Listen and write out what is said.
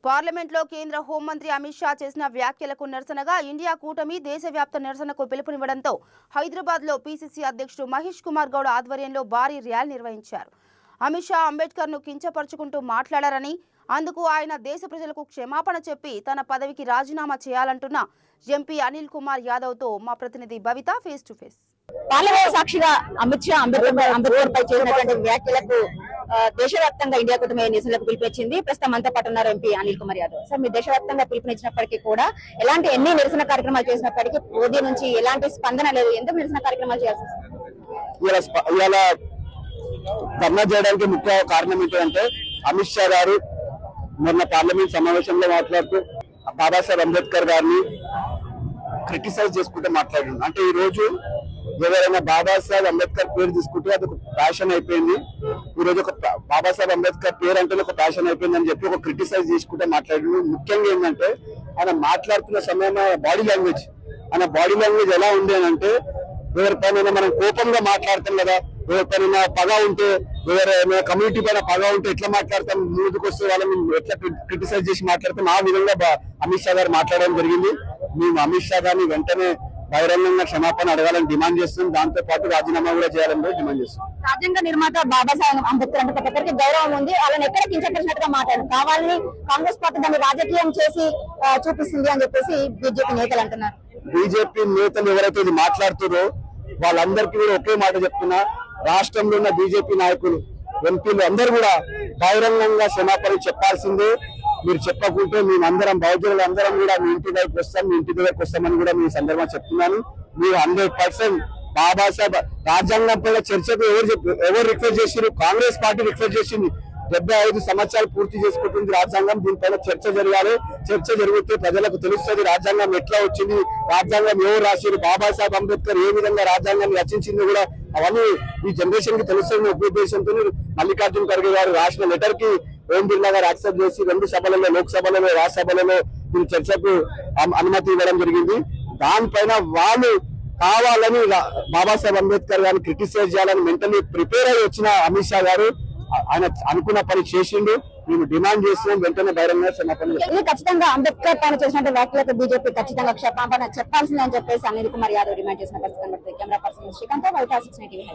పార్లమెంట్లో కేంద్ర హోంమంత్రి అమిత్ షా చేసిన వ్యాఖ్యలకు నిరసనగా ఇండియా కూటమి దేశవ్యాప్త నిరసనకు పిలుపునివ్వడంతో హైదరాబాద్లో పీసీసీ అధ్యక్షుడు మహేష్ కుమార్ గౌడ్ ఆధ్వర్యంలో భారీ ర్యాలీ నిర్వహించారు. అమిత్ షా అంబేద్కర్ను కించపరుచుకుంటూ మాట్లాడారని, అందుకు ఆయన దేశ ప్రజలకు క్షమాపణ చెప్పి తన పదవికి రాజీనామా చేయాలంటున్న ఎంపీ అనిల్ కుమార్ యాదవ్తో మా ప్రతినిధి భవిత ఫేస్ టు ఫేస్. పార్లమెంట్ సాక్షిగా అమిత్ షా అంబేద్కర్ పై చేసినటువంటి వ్యాఖ్యలకు దేశవ్యాప్తంగా ఇండియా కూటమి నిరసనలకు పిలుపునిచ్చింది. ప్రస్తుతం అంతా పాటు ఉన్నారు ఎంపీ అనిల్ కుమార్ యాదవ్. సార్, మీరు దేశవ్యాప్తంగా పిలుపునిచ్చినప్పటికీ కూడా ఎన్ని నిరసన కార్యక్రమాలు చేసినప్పటికీ మోదీ నుంచి ఎలాంటి స్పందన లేదు. ఎందుకు నిరసన కార్యక్రమాలు చేయాల్సి వస్తుంది? ధర్నా చేయడానికి ముఖ్య కారణం ఏంటంటే అమిత్ షా గారు మొన్న పార్లమెంట్ సమావేశంలో మాట్లాడుతూ బాబాసాహెబ్ అంబేద్కర్ గారిని క్రిటిసైజ్ చేసుకుంటే మాట్లాడారు. అంటే ఈ రోజు ఎవరైనా బాబాసాహెబ్ అంబేద్కర్ పేరు తీసుకుంటే అది ఒక ప్యాషన్ అయిపోయింది. ఈ రోజు ఒక బాబాసాహెబ్ అంబేద్కర్ పేరు అంటే ఒక ప్యాషన్ అయిపోయింది అని చెప్పి ఒక క్రిటిసైజ్ చేసుకుంటే మాట్లాడారు. ముఖ్యంగా ఏంటంటే ఆయన మాట్లాడుతున్న సమయంలో బాడీ లాంగ్వేజ్ ఎలా ఉంది అని అంటే, ఎవరిపైన మనం కోపంగా మాట్లాడతాం కదా, ఎవరిపైన పగ ఉంటే, ఎవరైనా కమ్యూనిటీ పైన పగ ఉంటే ఎట్లా మాట్లాడతాం, ముందుకు వస్తే వాళ్ళని ఎట్లా క్రిటిసైజ్ చేసి మాట్లాడతాం, ఆ విధంగా అమిత్ షా గారు మాట్లాడడం జరిగింది. మేము అమిత్ షా గారిని వెంటనే బహిరంగంగా క్షమాపణ అడగాలని డిమాండ్ చేస్తున్నాం. దాంతో పాటు రాజీనామా కూడా చేయాలని డిమాండ్ చేస్తున్నాం. రాజ్యాంగ నిర్మాత బాబాసాహెబ్ అంబేద్కర్ అంటే ప్రతి ఒక్కరికి గౌరవం ఉంది. వాళ్ళని ఎక్కడ కించపరిచినట్టుగా మాట్లాడారు. కావాలని కాంగ్రెస్ పార్టీ దాన్ని రాజకీయం చేసి చూపిస్తుంది అని చెప్పేసి బీజేపీ నేతలు అంటున్నారు. బీజేపీ నేతలు ఎవరైతే ఇది మాట్లాడుతారో వాళ్ళందరికీ కూడా ఒకే మాట చెప్తున్నా, రాష్ట్రంలో ఉన్న బీజేపీ నాయకులు, ఎంపీలు అందరూ కూడా బహిరంగంగా క్షమాపణ చెప్పాల్సిందే. మీరు చెప్పకుంటే మేమందరం బహుజనులు అందరం కూడా మీ ఇంటి దగ్గరకు వస్తామని కూడా మీ సందర్భంగా చెప్తున్నాను. మీరు 100% బాబాసాహెబ్ రాజ్యాంగం పైన చర్చకు ఎవరు రిక్వెస్ట్ చేసిరు? కాంగ్రెస్ పార్టీ రిక్వెస్ట్ చేసింది. 75 సంవత్సరాలు పూర్తి చేసుకుంటుంది రాజ్యాంగం. దీనిపైన చర్చ జరగాలి. చర్చ జరిగితే ప్రజలకు తెలుస్తుంది రాజ్యాంగం ఎట్లా వచ్చింది, రాజ్యాంగం ఎవరు రాసిరు, బాబాసాహెబ్ అంబేద్కర్ ఏ విధంగా రాజ్యాంగాన్ని రచించింది కూడా అవన్నీ ఈ జనరేషన్ కి తెలుస్తున్న ఉద్దేశంతో మల్లికార్జున ఖర్గే గారు రాసిన లెటర్ కి ఓం బిర్లా గారు యాక్సెప్ట్ చేసి 2 సభలలో, లోక్సభలలో, రాజ్యసభలలో ఈ చర్చకు అనుమతి ఇవ్వడం జరిగింది. దానిపైన వాళ్ళు కావాలని బాబాసాహెబ్ అంబేద్కర్ గారిని క్రిటిసైజ్ చేయాలని మెంటలీ ప్రిపేర్ అయ్యి వచ్చిన అమిత్ షా గారు ఆయన అనుకున్న పని చేసిండు. మేము డిమాండ్ చేస్తున్నాం వెంటనే బహిరంగ క్షమాపణ. ఖచ్చితంగా అంబేద్కర్ పైన చేసినట్టు వ్యాఖ్యలకు బీజేపీ ఖచ్చితంగా క్షమాపణ చెప్పాల్సిందని చెప్పేసి అనిల్ కుమార్ యాదవ్ డిమాండ్ చేసిన పరిస్థితి. Camera person Srikanth, white house 6 TV.